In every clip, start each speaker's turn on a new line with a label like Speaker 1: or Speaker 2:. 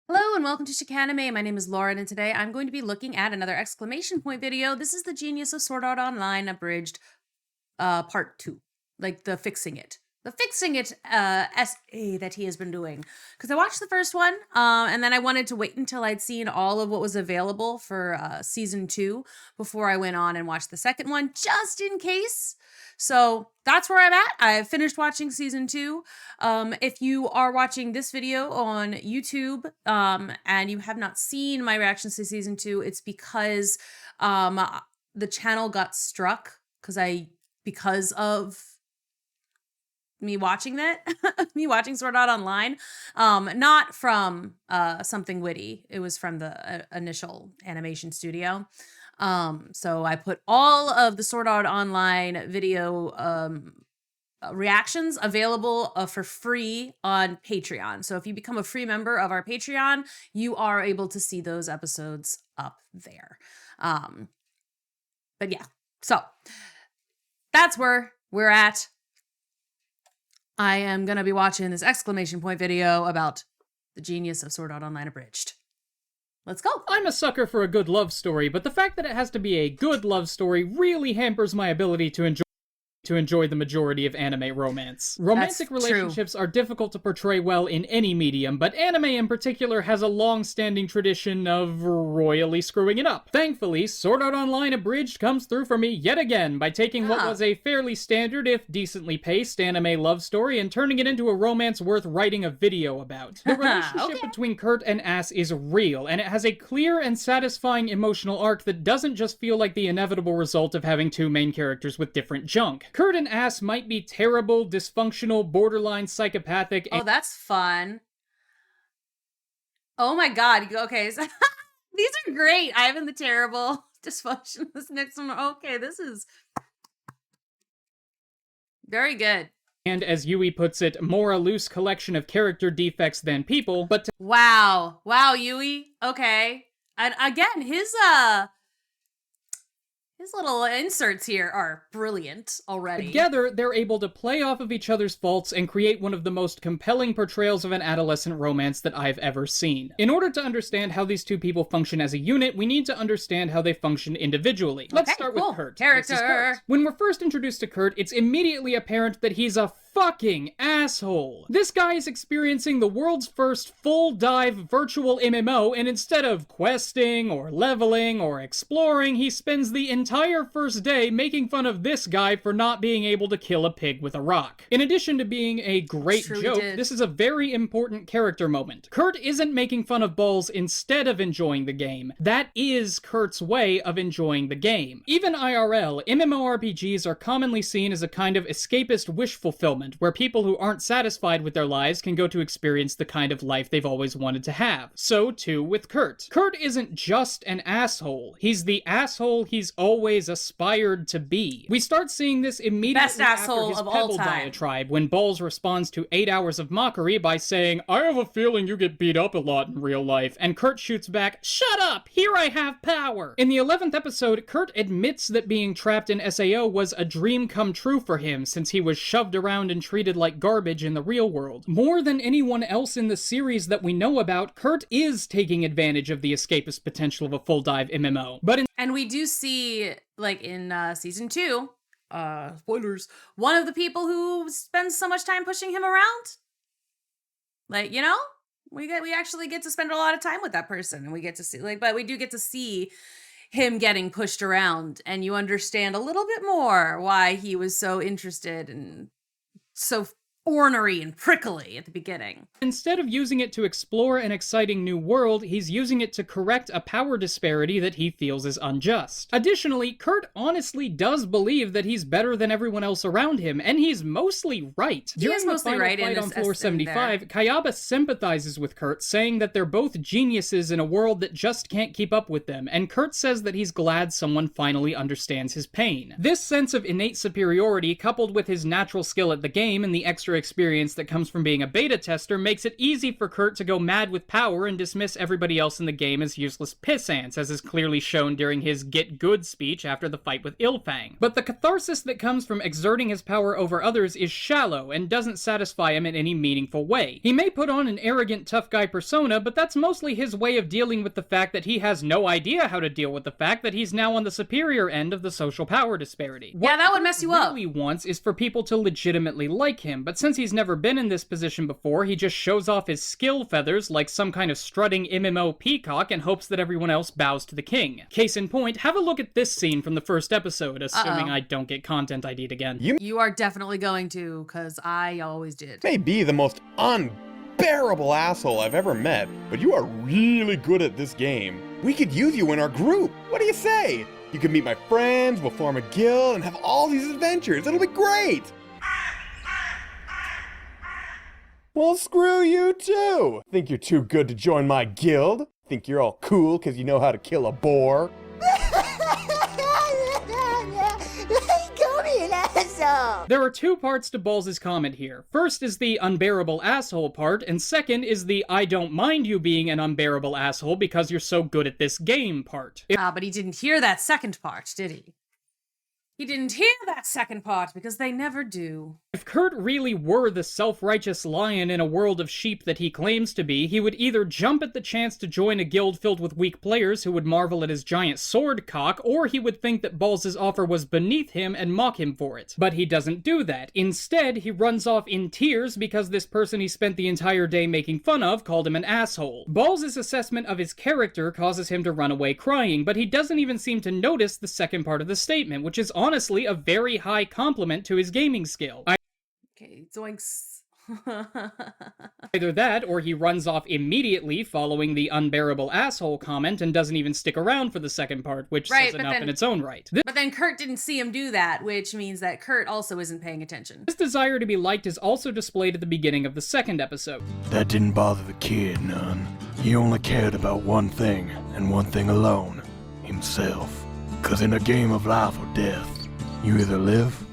Speaker 1: Hello and welcome to Chicanime. My name is Lauren and today I'm going to be looking at another exclamation point video. This is the Genius of Sword Art Online Abridged part 2. Like the Fixing It. The Fixing It essay that he has been doing. Because I watched the first one and then I wanted to wait until I'd seen all of what was available for season 2 before I went on and watched the second one, just in case. So that's where I'm at. I've finished watching season 2. If you are watching this video on YouTube and you have not seen my reactions to season 2, it's because the channel got struck because of me watching that, me watching Sword Art Online, not from something witty. It was from the initial animation studio. So I put all of the Sword Art Online video reactions available for free on Patreon. So if you become a free member of our Patreon, you are able to see those episodes up there. But yeah, so that's where we're at. I am going to be watching this exclamation point video about the Genius of Sword Art Online Abridged. Let's go.
Speaker 2: I'm a sucker for a good love story, but the fact that it has to be a good love story really hampers my ability to enjoy the majority of anime romance. Romantic relationships are difficult to portray well in any medium, but anime in particular has a long-standing tradition of royally screwing it up. Thankfully, Sword Art Online Abridged comes through for me yet again by taking what was a fairly standard, if decently paced, anime love story and turning it into a romance worth writing a video about. The relationship between Kurt and Ass is real, and it has a clear and satisfying emotional arc that doesn't just feel like the inevitable result of having two main characters with different junk. Kurt and Ass might be terrible, dysfunctional, borderline psychopathic.
Speaker 1: Oh, that's fun. Oh my god. Okay. So these are great. Ivan the Terrible, dysfunction. This next one. Okay, this is very good.
Speaker 2: And as Yui puts it, more a loose collection of character defects than people, but
Speaker 1: Wow, Yui. Okay. And again, his little inserts here are brilliant already.
Speaker 2: Together, they're able to play off of each other's faults and create one of the most compelling portrayals of an adolescent romance that I've ever seen. In order to understand how these two people function as a unit, we need to understand how they function individually. Let's start with Kurt.
Speaker 1: Character.
Speaker 2: When we're first introduced to Kurt, it's immediately apparent that he's a fucking asshole. This guy is experiencing the world's first full dive virtual MMO, and instead of questing or leveling or exploring, he spends the entire first day making fun of this guy for not being able to kill a pig with a rock. In addition to being a great joke, this is a very important character moment. Kurt isn't making fun of balls instead of enjoying the game. That is Kurt's way of enjoying the game. Even IRL, MMORPGs are commonly seen as a kind of escapist wish fulfillment, where people who aren't satisfied with their lives can go to experience the kind of life they've always wanted to have. So too with Kurt. Kurt isn't just an asshole. He's the asshole he's always aspired to be. We start seeing this immediately after his Pebble diatribe, when Balls responds to 8 hours of mockery by saying, "I have a feeling you get beat up a lot in real life," and Kurt shoots back, "Shut up! Here I have power!" In the 11th episode, Kurt admits that being trapped in SAO was a dream come true for him, since he was shoved around and treated like garbage in the real world. More than anyone else in the series that we know about, Kurt is taking advantage of the escapist potential of a full dive MMO.
Speaker 1: And we do see, like in season 2, spoilers, one of the people who spends so much time pushing him around. Like, you know, we actually get to spend a lot of time with that person, and we get to see, but we do get to see him getting pushed around, and you understand a little bit more why he was so interested and so ornery and prickly at the beginning.
Speaker 2: Instead of using it to explore an exciting new world, he's using it to correct a power disparity that he feels is unjust. Additionally, Kurt honestly does believe that he's better than everyone else around him, and he's mostly right. During the final fight on floor 75, Kayaba sympathizes with Kurt, saying that they're both geniuses in a world that just can't keep up with them, and Kurt says that he's glad someone finally understands his pain. This sense of innate superiority, coupled with his natural skill at the game and the extra experience that comes from being a beta tester makes it easy for Kurt to go mad with power and dismiss everybody else in the game as useless piss ants, as is clearly shown during his get good speech after the fight with Ilfang. But the catharsis that comes from exerting his power over others is shallow and doesn't satisfy him in any meaningful way. He may put on an arrogant tough guy persona, but that's mostly his way of dealing with the fact that he has no idea how to deal with the fact that he's now on the superior end of the social power disparity.
Speaker 1: Yeah, that would mess you up.
Speaker 2: What he really wants is for people to legitimately like him, but since he's never been in this position before, he just shows off his skill feathers like some kind of strutting MMO peacock and hopes that everyone else bows to the king. Case in point, have a look at this scene from the first episode, assuming I don't get content ID'd again.
Speaker 1: You are definitely going to, because I always did.
Speaker 3: May be the most unbearable asshole I've ever met, but you are really good at this game. We could use you in our group. What do you say? You can meet my friends, we'll form a guild, and have all these adventures. It'll be great! Well, screw you too! Think you're too good to join my guild? Think you're all cool because you know how to kill a boar?
Speaker 2: There are two parts to Balls' comment here. First is the unbearable asshole part, and second is the I don't mind you being an unbearable asshole because you're so good at this game part.
Speaker 1: But he didn't hear that second part, did he? He didn't hear that second part because they never do.
Speaker 2: If Kurt really were the self-righteous lion in a world of sheep that he claims to be, he would either jump at the chance to join a guild filled with weak players who would marvel at his giant sword cock, or he would think that Balls' offer was beneath him and mock him for it. But he doesn't do that. Instead, he runs off in tears because this person he spent the entire day making fun of called him an asshole. Balls' assessment of his character causes him to run away crying, but he doesn't even seem to notice the second part of the statement, which is honestly a very high compliment to his gaming skill.
Speaker 1: Okay, zoinks.
Speaker 2: Either that, or he runs off immediately following the unbearable asshole comment and doesn't even stick around for the second part, which says enough in its own right.
Speaker 1: But then Kurt didn't see him do that, which means that Kurt also isn't paying attention.
Speaker 2: This desire to be liked is also displayed at the beginning of the second episode.
Speaker 4: That didn't bother the kid none. He only cared about one thing, and one thing alone. Himself. 'Cause in a game of life or death, you either live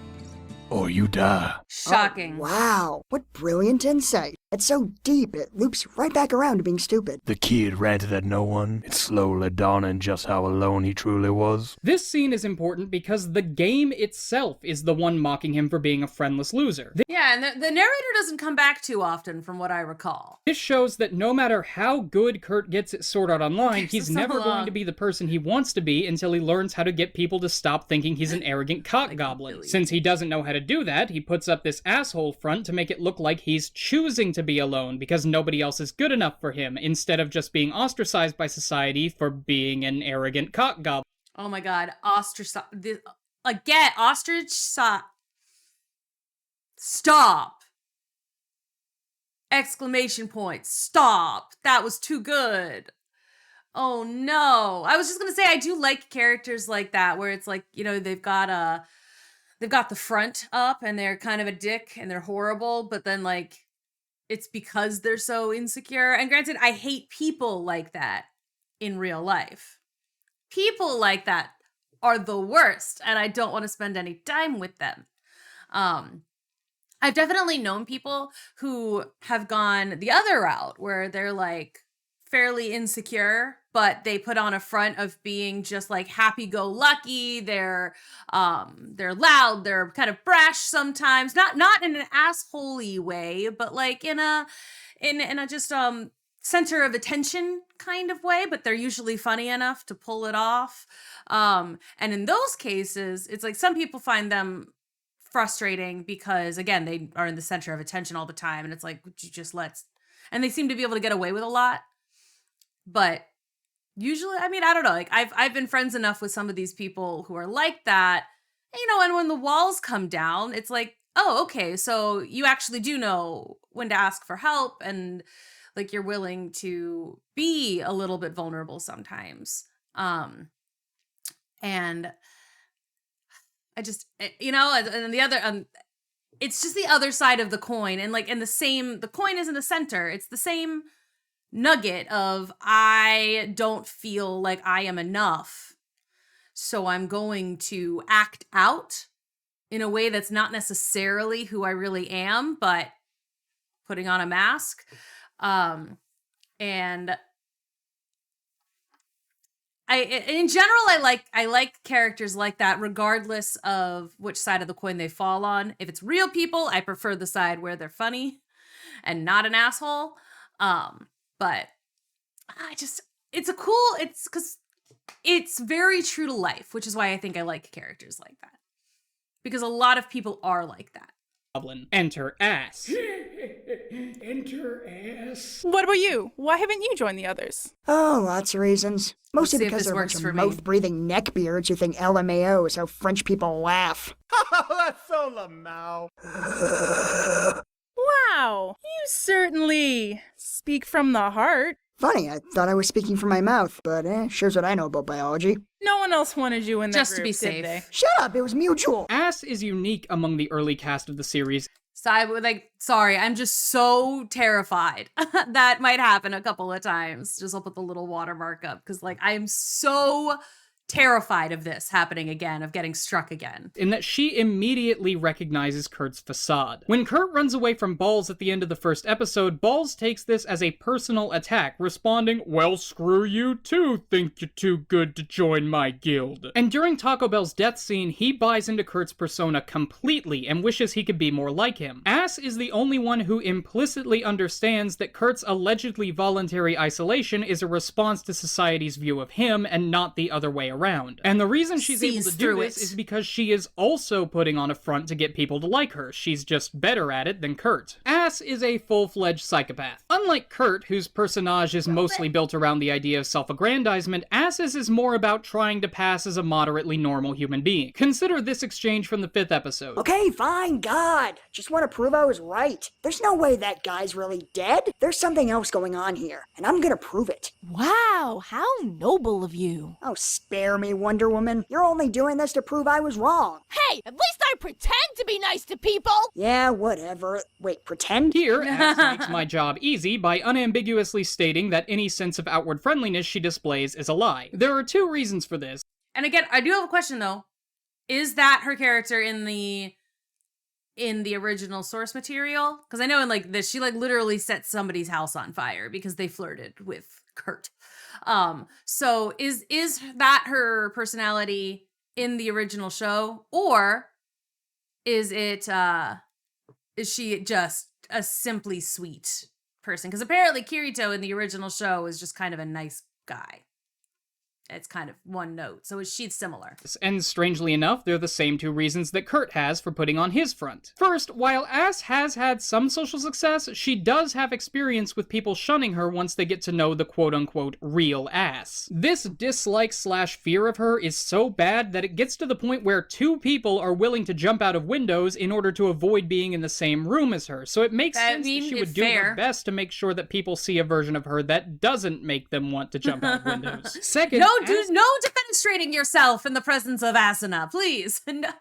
Speaker 4: or you die.
Speaker 1: Shocking.
Speaker 5: Oh, wow, what brilliant insight. It's so deep, it loops right back around to being stupid.
Speaker 4: The kid ranted at no one, it's slowly dawning just how alone he truly was.
Speaker 2: This scene is important because the game itself is the one mocking him for being a friendless loser.
Speaker 1: Yeah, and the narrator doesn't come back too often from what I recall.
Speaker 2: This shows that no matter how good Kurt gets at Sword Art Online, he's never going to be the person he wants to be until he learns how to get people to stop thinking he's an arrogant cock goblin.
Speaker 1: Really?
Speaker 2: Since he doesn't know how to do that, he puts up this asshole front to make it look like he's choosing to be alone because nobody else is good enough for him, instead of just being ostracized by society for being an arrogant cock goblin.
Speaker 1: Oh my god, ostracized. Again, ostrich. Stop! Exclamation point. Stop! That was too good. Oh no. I was just gonna say, I do like characters like that, where it's like, you know, they've got the front up and they're kind of a dick and they're horrible, but then like, it's because they're so insecure. And granted, I hate people like that in real life. People like that are the worst, and I don't want to spend any time with them. I've definitely known people who have gone the other route, where they're like fairly insecure, but they put on a front of being just like happy-go-lucky. They're loud, they're kind of brash sometimes, not in an assholey way, but like in a just center of attention kind of way, but they're usually funny enough to pull it off. And in those cases, it's like some people find them frustrating because, again, they are in the center of attention all the time, and it's like, would you just and they seem to be able to get away with a lot. But usually, I mean, I don't know, like I've been friends enough with some of these people who are like that, you know, and when the walls come down, it's like, oh, okay, so you actually do know when to ask for help, and like you're willing to be a little bit vulnerable sometimes. And I just, you know, and the other, it's just the other side of the coin, and like the coin is in the center. It's the same nugget of, I don't feel like I am enough, so I'm going to act out in a way that's not necessarily who I really am, but putting on a mask. And in general, I like characters like that, regardless of which side of the coin they fall on. If it's real people, I prefer the side where they're funny and not an asshole. But it's because it's very true to life, which is why I think I like characters like that. Because a lot of people are like that.
Speaker 2: Enter Ass.
Speaker 4: Enter ass.
Speaker 6: What about you? Why haven't you joined the others?
Speaker 5: Oh, lots of reasons. Mostly
Speaker 1: see if
Speaker 5: because
Speaker 1: this
Speaker 5: they're a
Speaker 1: works
Speaker 5: bunch
Speaker 1: for
Speaker 5: of
Speaker 1: me.
Speaker 5: mouth-breathing neckbeards who think LMAO is how French people laugh.
Speaker 3: That's so Lamau.
Speaker 6: Wow, you certainly speak from the heart.
Speaker 5: Funny, I thought I was speaking from my mouth, but shows what I know about biology.
Speaker 6: No one else wanted you in that
Speaker 1: Just to
Speaker 6: group,
Speaker 1: be
Speaker 6: did
Speaker 1: safe.
Speaker 6: they?
Speaker 5: Shut up, it was mutual.
Speaker 2: Ass is unique among the early cast of the series.
Speaker 1: So I would sorry, I'm just so terrified. That might happen a couple of times. Just I'll put the little watermark up because I am so terrified of this happening again, of getting struck again.
Speaker 2: In that she immediately recognizes Kurt's facade. When Kurt runs away from Balls at the end of the first episode, Balls takes this as a personal attack, responding, "Well, screw you too, think you're too good to join my guild." And during Taco Bell's death scene, he buys into Kurt's persona completely and wishes he could be more like him. Ass is the only one who implicitly understands that Kurt's allegedly voluntary isolation is a response to society's view of him and not the other way around. And the reason she's able
Speaker 1: Sees
Speaker 2: to do
Speaker 1: through
Speaker 2: this
Speaker 1: it.
Speaker 2: is because she is also putting on a front to get people to like her. She's just better at it than Kurt. Ass is a full-fledged psychopath. Unlike Kurt, whose personage is mostly built around the idea of self-aggrandizement, Ass's is more about trying to pass as a moderately normal human being. Consider this exchange from the 5th episode.
Speaker 5: Okay, fine, God. Just want to prove I was right. There's no way that guy's really dead. There's something else going on here, and I'm gonna prove it.
Speaker 7: Wow, how noble of you.
Speaker 5: Oh, spare me, Wonder Woman. You're only doing this to prove I was wrong.
Speaker 7: Hey, at least I pretend to be nice to people.
Speaker 5: Yeah, whatever. Wait, pretend?
Speaker 2: Here, Ass makes my job easy by unambiguously stating that any sense of outward friendliness she displays is a lie. There are 2 reasons for this.
Speaker 1: And again, I do have a question though. Is that her character in the original source material? Because I know in this, she literally set somebody's house on fire because they flirted with Kurt. So is that her personality in the original show, or is she just a simply sweet person? Because apparently Kirito in the original show is just kind of a nice guy. It's kind of one note. So is she similar?
Speaker 2: And strangely enough, they're the same 2 reasons that Kurt has for putting on his front. First, while Ass has had some social success, she does have experience with people shunning her once they get to know the quote-unquote real Ass. This dislike/fear of her is so bad that it gets to the point where 2 people are willing to jump out of windows in order to avoid being in the same room as her. So it makes sense that she would do her best to make sure that people see a version of her that doesn't make them want to jump out of windows. Second,
Speaker 1: No defenestrating yourself in the presence of Asuna, please. Let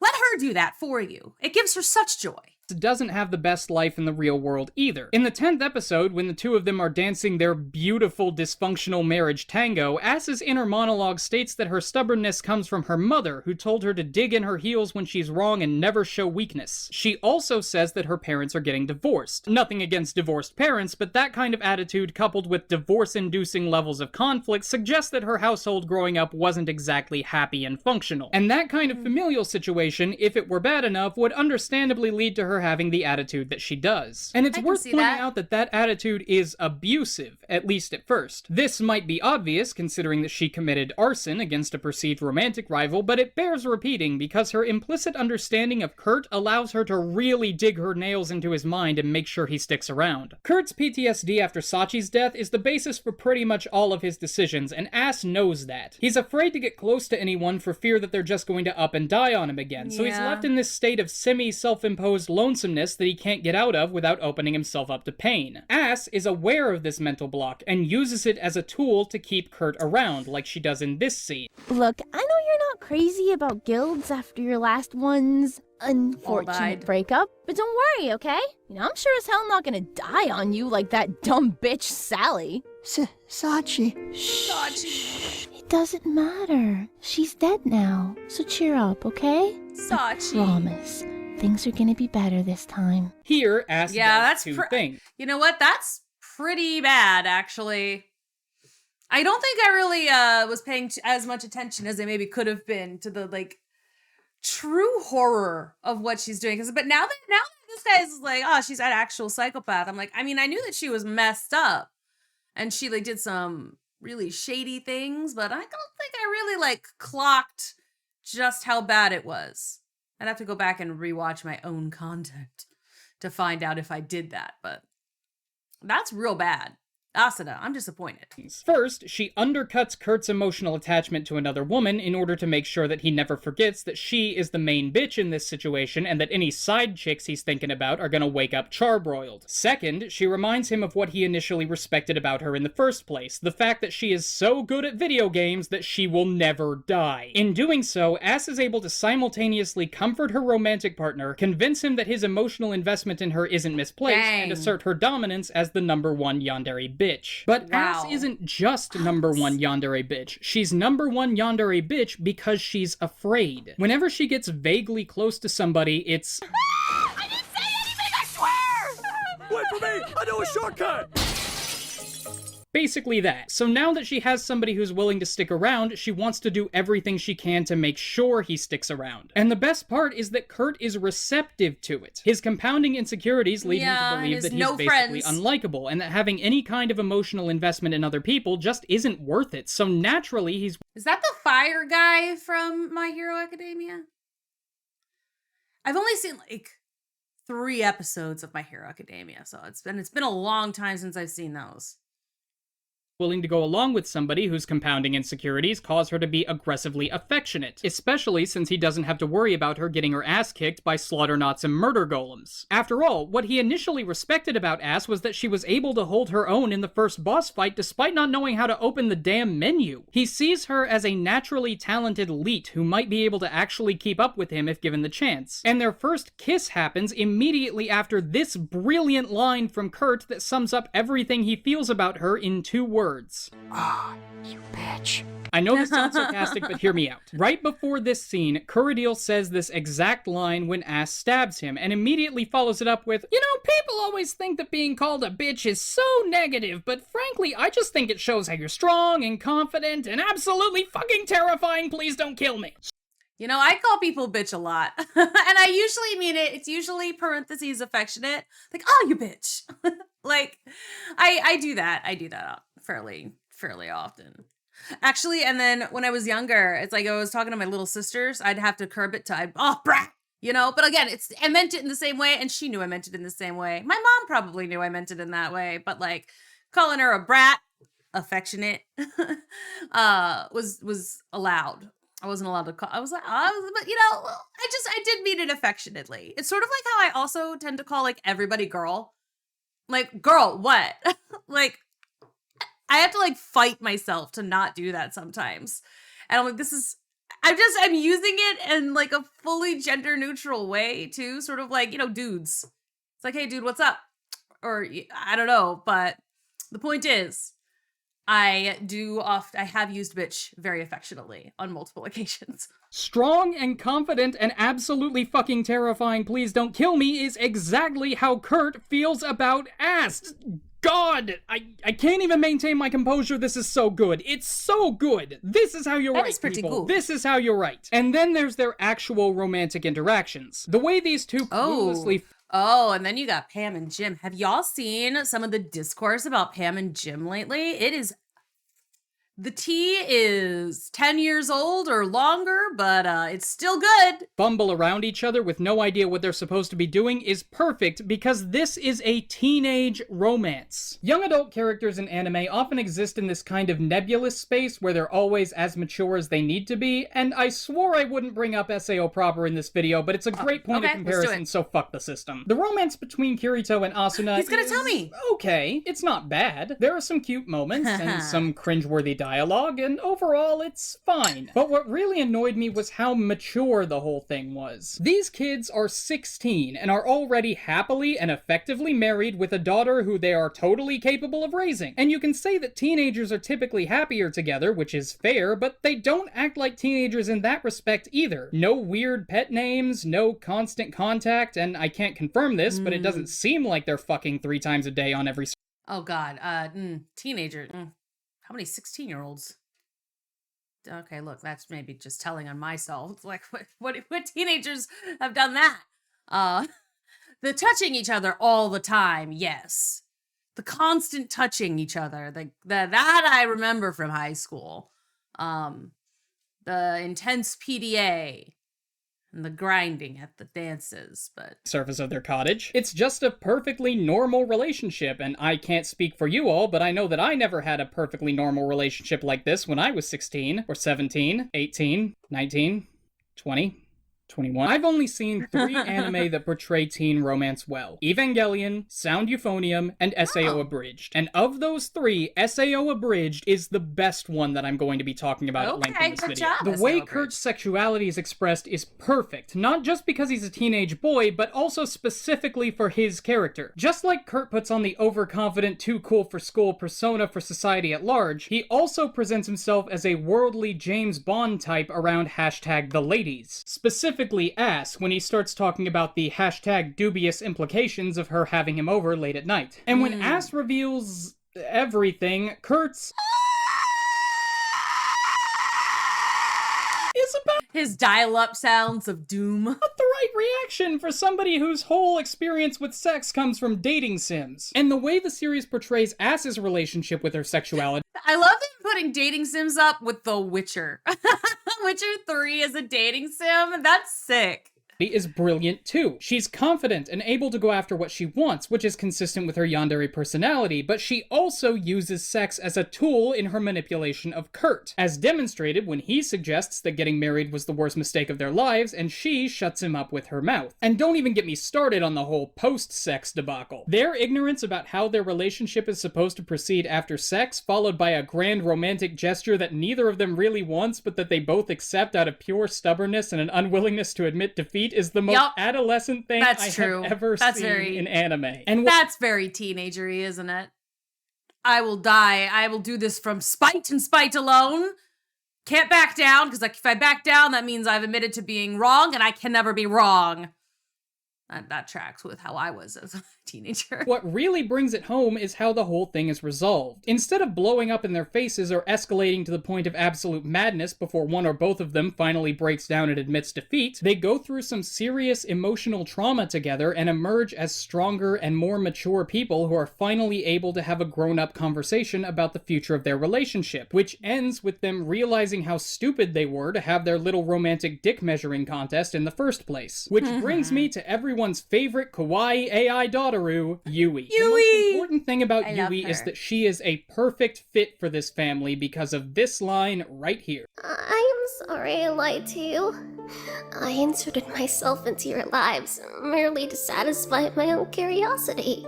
Speaker 1: her do that for you. It gives her such joy.
Speaker 2: doesn't have the best life in the real world either. In the 10th episode, when the 2 of them are dancing their beautiful dysfunctional marriage tango, Ass's inner monologue states that her stubbornness comes from her mother, who told her to dig in her heels when she's wrong and never show weakness. She also says that her parents are getting divorced. Nothing against divorced parents, but that kind of attitude coupled with divorce-inducing levels of conflict suggests that her household growing up wasn't exactly happy and functional. And that kind of familial situation, if it were bad enough, would understandably lead to her having the attitude that she does. And it's worth pointing out that that attitude is abusive, at least at first. This might be obvious, considering that she committed arson against a perceived romantic rival, but it bears repeating because her implicit understanding of Kurt allows her to really dig her nails into his mind and make sure he sticks around. Kurt's PTSD after Sachi's death is the basis for pretty much all of his decisions, and Ass knows that. He's afraid to get close to anyone for fear that they're just going to up and die on him again, so he's left in this state of semi-self-imposed lonesomeness that he can't get out of without opening himself up to pain. Ass is aware of this mental block and uses it as a tool to keep Kurt around, like she does in this scene.
Speaker 7: Look, I know you're not
Speaker 8: crazy about guilds after your last one's unfortunate breakup. But don't worry, okay? You know, I'm sure as hell not gonna die on you like that dumb bitch Sally.
Speaker 5: Sachi.
Speaker 1: Sachi.
Speaker 8: It doesn't matter. She's dead now. So cheer up, okay?
Speaker 1: Sachi.
Speaker 8: I promise. Things are gonna be better this time.
Speaker 2: Here, Ass does two things.
Speaker 1: You know what? That's pretty bad, actually. I don't think I really was paying as much attention as I maybe could have been to the, like, true horror of what she's doing. But now that this guy is like, oh, she's an actual psychopath, I'm like, I mean, I knew that she was messed up and she, like, did some really shady things, but I don't think I really, like, clocked just how bad it was. I'd have to go back and rewatch my own content to find out if I did that, but that's real bad. Asuna, I'm disappointed.
Speaker 2: First, she undercuts Kurt's emotional attachment to another woman in order to make sure that he never forgets that she is the main bitch in this situation and that any side chicks he's thinking about are gonna wake up charbroiled. Second, she reminds him of what he initially respected about her in the first place, the fact that she is so good at video games that she will never die. In doing so, Ass is able to simultaneously comfort her romantic partner, convince him that his emotional investment in her isn't misplaced, and assert her dominance as the #1 yandere bitch. But Ass isn't just #1 yandere bitch. She's #1 yandere bitch because she's afraid. Whenever she gets vaguely close to somebody, it's
Speaker 7: I didn't say anything, I swear!
Speaker 4: Wait for me! I know a shortcut!
Speaker 2: basically that. So now that she has somebody who's willing to stick around, she wants to do everything she can to make sure he sticks around. And the best part is that Kurt is receptive to it. His compounding insecurities lead him to believe that he's basically unlikable, and that having any kind of emotional investment in other people just isn't worth it. So naturally, he's...
Speaker 1: Is that the fire guy from My Hero Academia? I've only seen, like, 3 episodes of My Hero Academia, so it's been a long time since I've seen those.
Speaker 2: Willing to go along with somebody whose compounding insecurities cause her to be aggressively affectionate, especially since he doesn't have to worry about her getting her ass kicked by slaughternauts and murder golems. After all, what he initially respected about Ass was that she was able to hold her own in the first boss fight despite not knowing how to open the damn menu. He sees her as a naturally talented leet who might be able to actually keep up with him if given the chance. And their first kiss happens immediately after this brilliant line from Kurt that sums up everything he feels about her in 2 words.
Speaker 5: Ah, you bitch.
Speaker 2: I know this sounds sarcastic, but hear me out. Right before this scene, Kirito says this exact line when Ass stabs him, and immediately follows it up with, "You know, people always think that being called a bitch is so negative, but frankly, I just think it shows how you're strong and confident and absolutely fucking terrifying. Please don't kill me."
Speaker 1: You know, I call people bitch a lot. And I usually mean it. It's usually parentheses affectionate. Like, oh, you bitch. Like, I do that. I do that fairly often. Actually, and then when I was younger, it's like I was talking to my little sisters. I'd have to curb it to, oh, brat. You know, but again, I meant it in the same way, and she knew I meant it in the same way. My mom probably knew I meant it in that way, but like calling her a brat, affectionate, was allowed. I wasn't allowed to call. But you know, I did mean it affectionately. It's sort of like how I also tend to call like everybody girl. Like, girl, what? Like, I have to like fight myself to not do that sometimes. And I'm like, I'm using it in like a fully gender neutral way too. Sort of like, you know, dudes. It's like, hey dude, what's up? Or I don't know, but the point is, I have used bitch very affectionately on multiple occasions.
Speaker 2: Strong and confident and absolutely fucking terrifying, please don't kill me, is exactly how Kurt feels about Ass. God, I can't even maintain my composure. This is so good. It's so good. This is how you're right, people. This is how you're right. And then there's their actual romantic interactions. The way these two cluelessly...
Speaker 1: Oh, and then you got Pam and Jim. Have y'all seen some of the discourse about Pam and Jim lately? The tea is 10 years old or longer, but it's still good.
Speaker 2: Bumble around each other with no idea what they're supposed to be doing is perfect because this is a teenage romance. Young adult characters in anime often exist in this kind of nebulous space where they're always as mature as they need to be, and I swore I wouldn't bring up SAO proper in this video, but it's a great point of comparison, so fuck the system. The romance between Kirito and Asuna
Speaker 1: He's gonna tell me.
Speaker 2: Okay, it's not bad. There are some cute moments and some cringeworthy dialogue. dialogue, and overall it's fine. But what really annoyed me was how mature the whole thing was. These kids are 16 and are already happily and effectively married with a daughter who they are totally capable of raising. And you can say that teenagers are typically happier together, which is fair, but they don't act like teenagers in that respect either. No weird pet names, no constant contact, and I can't confirm this, but it doesn't seem like they're fucking 3 times a day on every...
Speaker 1: Oh god, teenager. How many 16-year-olds? Okay, look, that's maybe just telling on myself. It's like, what teenagers have done that? The touching each other all the time, yes. The constant touching each other, that I remember from high school. The intense PDA. And the grinding at the dances, but...
Speaker 2: surface of their cottage. It's just a perfectly normal relationship, and I can't speak for you all, but I know that I never had a perfectly normal relationship like this when I was 16, or 17, 18, 19, 20... 21. I've only seen 3 anime that portray teen romance well. Evangelion, Sound Euphonium, and SAO Abridged. And of those 3, SAO Abridged is the best one that I'm going to be talking about at length in this video. The way Kurt's sexuality is expressed is perfect, not just because he's a teenage boy, but also specifically for his character. Just like Kurt puts on the overconfident, too cool for school persona for society at large, he also presents himself as a worldly James Bond type around #the ladies. Specifically ass when he starts talking about the #dubious implications of her having him over late at night. And when ass reveals everything, Kurt's is about
Speaker 1: his dial-up sounds of doom.
Speaker 2: not the right reaction for somebody whose whole experience with sex comes from dating sims. And the way the series portrays Ass's relationship with her sexuality...
Speaker 1: I love them putting dating sims up with The Witcher. Witcher 3 is a dating sim? That's sick.
Speaker 2: Is brilliant too. She's confident and able to go after what she wants, which is consistent with her yandere personality, but she also uses sex as a tool in her manipulation of Kurt, as demonstrated when he suggests that getting married was the worst mistake of their lives, and she shuts him up with her mouth. And don't even get me started on the whole post-sex debacle. Their ignorance about how their relationship is supposed to proceed after sex, followed by a grand romantic gesture that neither of them really wants, but that they both accept out of pure stubbornness and an unwillingness to admit defeat, is the most adolescent thing have ever seen in anime. And
Speaker 1: that's very teenagery, isn't it? I will die. I will do this from spite and spite alone. Can't back down, because if I back down, that means I've admitted to being wrong, and I can never be wrong. That tracks with how I was as a teenager.
Speaker 2: What really brings it home is how the whole thing is resolved. Instead of blowing up in their faces or escalating to the point of absolute madness before one or both of them finally breaks down and admits defeat, they go through some serious emotional trauma together and emerge as stronger and more mature people who are finally able to have a grown-up conversation about the future of their relationship, which ends with them realizing how stupid they were to have their little romantic dick measuring contest in the first place. Which brings me to everyone's favorite kawaii AI daughteru, Yui. The most important thing about Yui is that she is a perfect fit for this family because of this line right here.
Speaker 9: I am sorry I lied to you. I inserted myself into your lives merely to satisfy my own curiosity.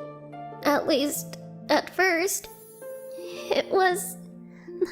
Speaker 9: At least, at first. It was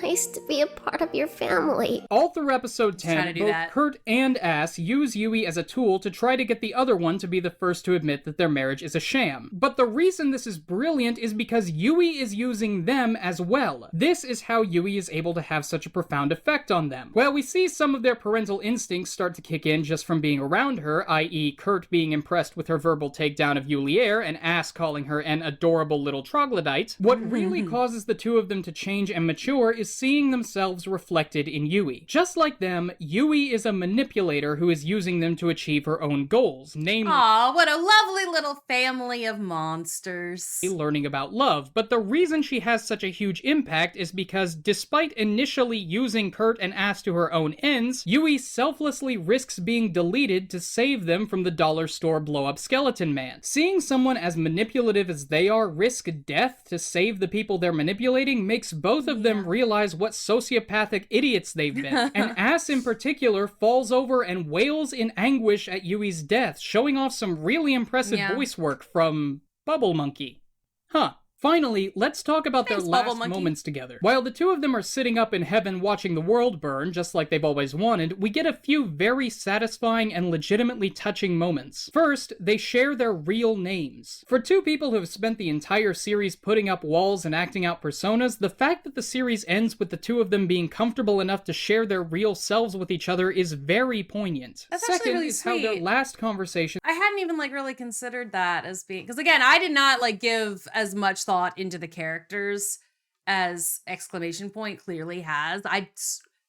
Speaker 9: nice to be a part of your family.
Speaker 2: All through episode 10, both Kurt and Ass use Yui as a tool to try to get the other one to be the first to admit that their marriage is a sham. But the reason this is brilliant is because Yui is using them as well. This is how Yui is able to have such a profound effect on them. While we see some of their parental instincts start to kick in just from being around her, i.e. Kurt being impressed with her verbal takedown of Yuliere and Ass calling her an adorable little troglodyte, what really causes the two of them to change and mature is seeing themselves reflected in Yui. Just like them, Yui is a manipulator who is using them to achieve her own goals, namely...
Speaker 1: Aw, what a lovely little family of monsters.
Speaker 2: ...learning about love. But the reason she has such a huge impact is because despite initially using Kurt and Ass to her own ends, Yui selflessly risks being deleted to save them from the dollar store blow-up skeleton man. Seeing someone as manipulative as they are risk death to save the people they're manipulating makes both of them realize what sociopathic idiots they've been. And Ass in particular falls over and wails in anguish at Yui's death, showing off some really impressive voice work from Bubble Monkey. Huh. Finally, let's talk about
Speaker 1: Thanks,
Speaker 2: their
Speaker 1: Bubble
Speaker 2: last
Speaker 1: Monkey.
Speaker 2: moments together. While the two of them are sitting up in heaven watching the world burn, just like they've always wanted, we get a few very satisfying and legitimately touching moments. First, they share their real names. For two people who have spent the entire series putting up walls and acting out personas, the fact that the series ends with the two of them being comfortable enough to share their real selves with each other is very poignant.
Speaker 1: That's actually
Speaker 2: Second
Speaker 1: really
Speaker 2: is how their
Speaker 1: sweet.
Speaker 2: last conversation
Speaker 1: I hadn't even like really considered that as being, because again, I did not like give as much thought into the characters as exclamation point clearly has.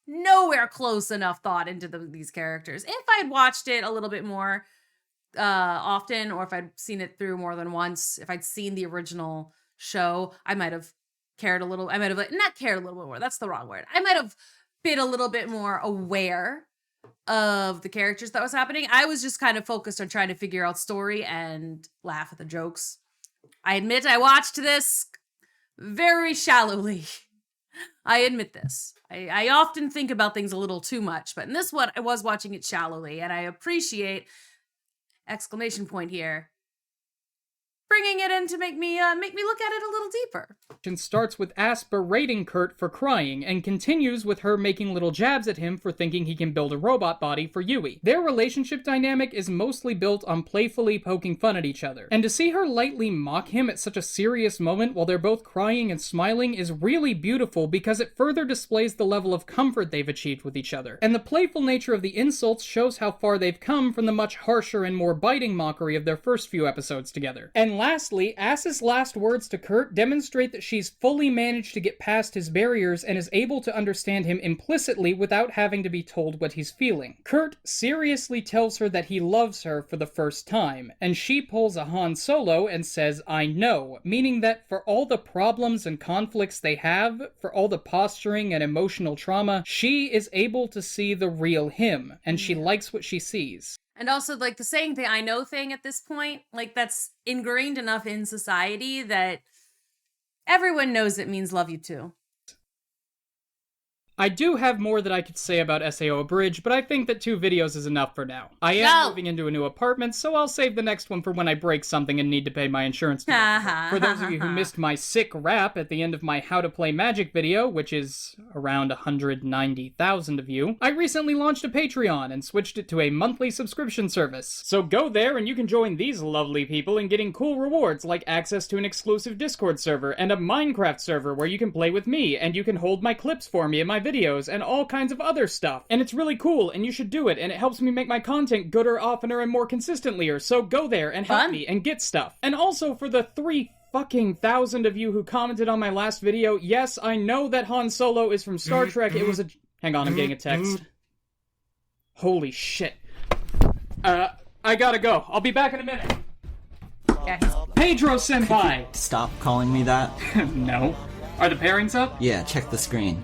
Speaker 1: Nowhere close enough thought into these characters. If I'd watched it a little bit more often, or if I'd seen it through more than once, if I'd seen the original show, I might have cared a little. I might have not cared a little bit more. That's the wrong word. I might have been a little bit more aware of the characters that was happening. I was just kind of focused on trying to figure out story and laugh at the jokes. I admit I watched this very shallowly. I admit this. I often think about things a little too much, but in this one, I was watching it shallowly, and I appreciate exclamation point here bringing it in to make me look at it a little deeper.
Speaker 2: starts with Ass berating Kurt for crying, and continues with her making little jabs at him for thinking he can build a robot body for Yui. Their relationship dynamic is mostly built on playfully poking fun at each other, and to see her lightly mock him at such a serious moment while they're both crying and smiling is really beautiful because it further displays the level of comfort they've achieved with each other. And the playful nature of the insults shows how far they've come from the much harsher and more biting mockery of their first few episodes together. And lastly, Ass's last words to Kurt demonstrate that she's fully managed to get past his barriers and is able to understand him implicitly without having to be told what he's feeling. Kurt seriously tells her that he loves her for the first time, and she pulls a Han Solo and says, "I know," meaning that for all the problems and conflicts they have, for all the posturing and emotional trauma, she is able to see the real him, and she likes what she sees.
Speaker 1: And also, like, the saying the I know thing at this point, like, that's ingrained enough in society that everyone knows it means love you too.
Speaker 2: I do have more that I could say about SAO Abridged, but I think that 2 videos is enough for now. I am moving into a new apartment, so I'll save the next one for when I break something and need to pay my insurance deductible. For those of you who missed my sick rap at the end of my How to Play Magic video, which is around 190,000 of you, I recently launched a Patreon and switched it to a monthly subscription service. So go there and you can join these lovely people in getting cool rewards like access to an exclusive Discord server and a Minecraft server where you can play with me and you can hold my clips for me in my videos and all kinds of other stuff. And it's really cool and you should do it, and it helps me make my content gooder, oftener, and more consistently. So go there and help me and get stuff. And also for the 3,000 of you who commented on my last video, yes, I know that Han Solo is from Star Trek. It was a... Hang on, I'm getting a text. Holy shit. I gotta go. I'll be back in a minute.
Speaker 1: Yeah,
Speaker 2: Pedro Senpai!
Speaker 10: Stop calling me that.
Speaker 2: No. Are the pairings up?
Speaker 10: Yeah, check the screen.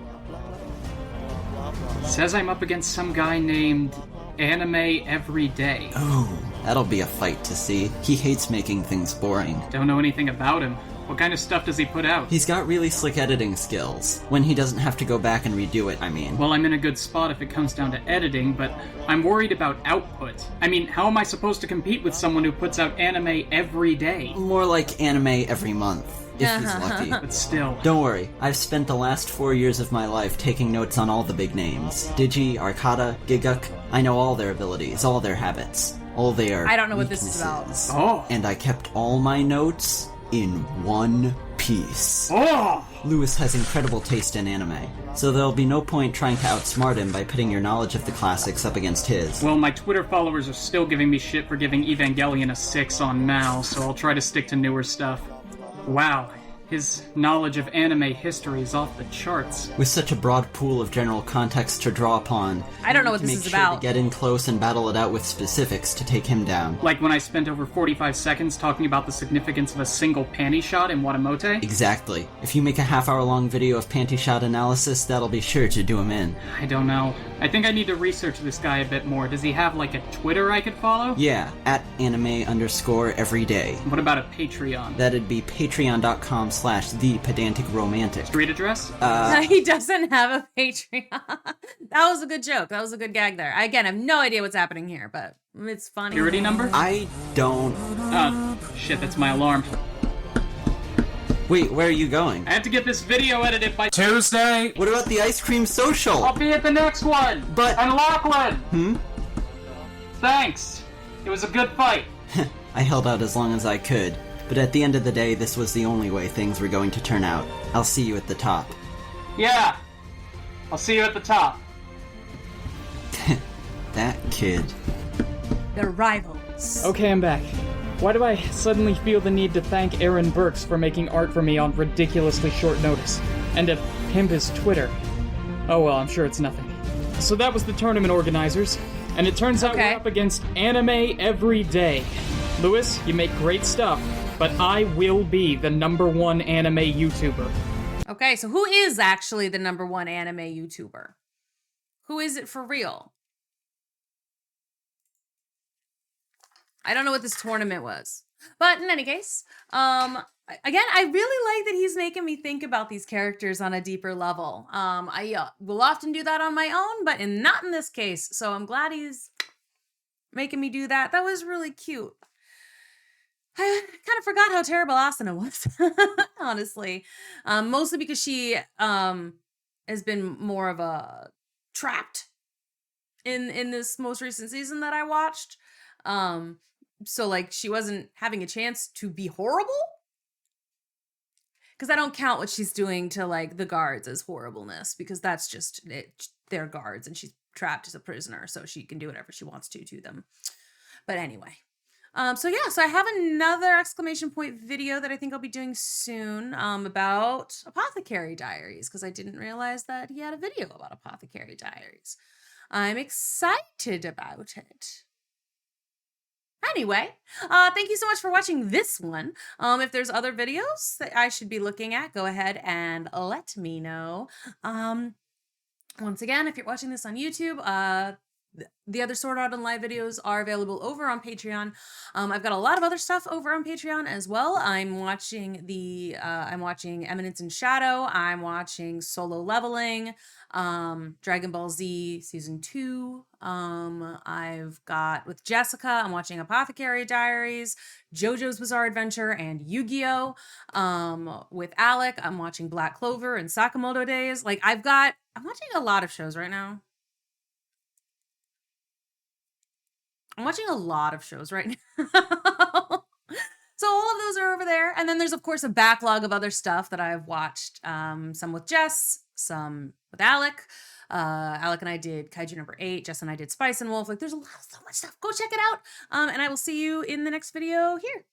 Speaker 2: Says I'm up against some guy named Anime Every Day.
Speaker 10: Oh, that'll be a fight to see. He hates making things boring.
Speaker 2: Don't know anything about him. What kind of stuff does he put out?
Speaker 10: He's got really slick editing skills. When he doesn't have to go back and redo it, I mean.
Speaker 2: Well, I'm in a good spot if it comes down to editing, but I'm worried about output. I mean, how am I supposed to compete with someone who puts out anime every day?
Speaker 10: More like anime every month. If he's lucky.
Speaker 2: But still.
Speaker 10: Don't worry, I've spent the last 4 years of my life taking notes on all the big names. Digi, Arcata, Giguk. I know all their abilities, all their habits, all their
Speaker 1: I don't know what
Speaker 10: weaknesses.
Speaker 1: this is about.
Speaker 2: Oh.
Speaker 10: And I kept all my notes in one piece.
Speaker 2: Oh!
Speaker 10: Lewis has incredible taste in anime, so there'll be no point trying to outsmart him by pitting your knowledge of the classics up against his.
Speaker 2: Well, my Twitter followers are still giving me shit for giving Evangelion a 6 on Mal, so I'll try to stick to newer stuff. Wow, his knowledge of anime history is off the charts.
Speaker 10: With such a broad pool of general context to draw upon,
Speaker 1: I don't know what
Speaker 10: you
Speaker 1: this
Speaker 10: make
Speaker 1: is
Speaker 10: sure
Speaker 1: about.
Speaker 10: to get in close and battle it out with specifics to take him down.
Speaker 2: Like when I spent over 45 seconds talking about the significance of a single panty shot in Watamote?
Speaker 10: Exactly. If you make a half-hour-long video of panty shot analysis, that'll be sure to do him in.
Speaker 2: I don't know. I think I need to research this guy a bit more. Does he have, like, a Twitter I could follow?
Speaker 10: Yeah, at anime_everyday.
Speaker 2: What about a Patreon?
Speaker 10: That'd be patreon.com/thepedanticromantic.
Speaker 2: Street address?
Speaker 1: He doesn't have a Patreon. That was a good joke. That was a good gag there. Again, I have no idea what's happening here, but it's funny.
Speaker 2: Security number?
Speaker 10: I don't...
Speaker 2: Shit, that's my alarm.
Speaker 10: Wait, where are you going?
Speaker 2: I have to get this video edited by Tuesday.
Speaker 10: What about the ice cream social?
Speaker 2: I'll be at the next one.
Speaker 10: But...
Speaker 2: And Lachlan! Thanks. It was a good fight.
Speaker 10: I held out as long as I could, but at the end of the day, this was the only way things were going to turn out. I'll see you at the top.
Speaker 2: Yeah. I'll see you at the top.
Speaker 10: That kid.
Speaker 1: They're rivals.
Speaker 2: Okay, I'm back. Why do I suddenly feel the need to thank Aaron Burks for making art for me on ridiculously short notice? And to pimp his Twitter? Oh well, I'm sure it's nothing. So that was the tournament organizers, and it turns out we're up against anime every day. Lewis, you make great stuff, but I will be the #1 anime YouTuber.
Speaker 1: Okay, so who is actually the #1 anime YouTuber? Who is it for real? I don't know what this tournament was. But in any case, again, I really like that he's making me think about these characters on a deeper level. I will often do that on my own, but not in this case. So I'm glad he's making me do that. That was really cute. I kind of forgot how terrible Asuna was, honestly. Mostly because she has been more of a trapped in this most recent season that I watched. So like she wasn't having a chance to be horrible. Because I don't count what she's doing to like the guards as horribleness, because that's just it. They're guards and she's trapped as a prisoner, so she can do whatever she wants to them. But anyway. So I have another exclamation point video that I think I'll be doing soon about Apothecary Diaries, because I didn't realize that he had a video about Apothecary Diaries. I'm excited about it. Anyway, thank you so much for watching this one. If there's other videos that I should be looking at, go ahead and let me know. Once again, if you're watching this on YouTube, the other Sword Art Online videos are available over on Patreon. I've got a lot of other stuff over on Patreon as well. I'm watching Eminence in Shadow. I'm watching Solo Leveling, Dragon Ball Z Season 2. I've got, with Jessica, I'm watching Apothecary Diaries, JoJo's Bizarre Adventure, and Yu-Gi-Oh! With Alec, I'm watching Black Clover and Sakamoto Days. Like, I'm watching a lot of shows right now. I'm watching a lot of shows right now. So all of those are over there. And then there's, of course, a backlog of other stuff that I've watched. Some with Jess, some with Alec. Alec and I did Kaiju number 8. Jess and I did Spice and Wolf. Like, there's so much stuff. Go check it out. And I will see you in the next video here.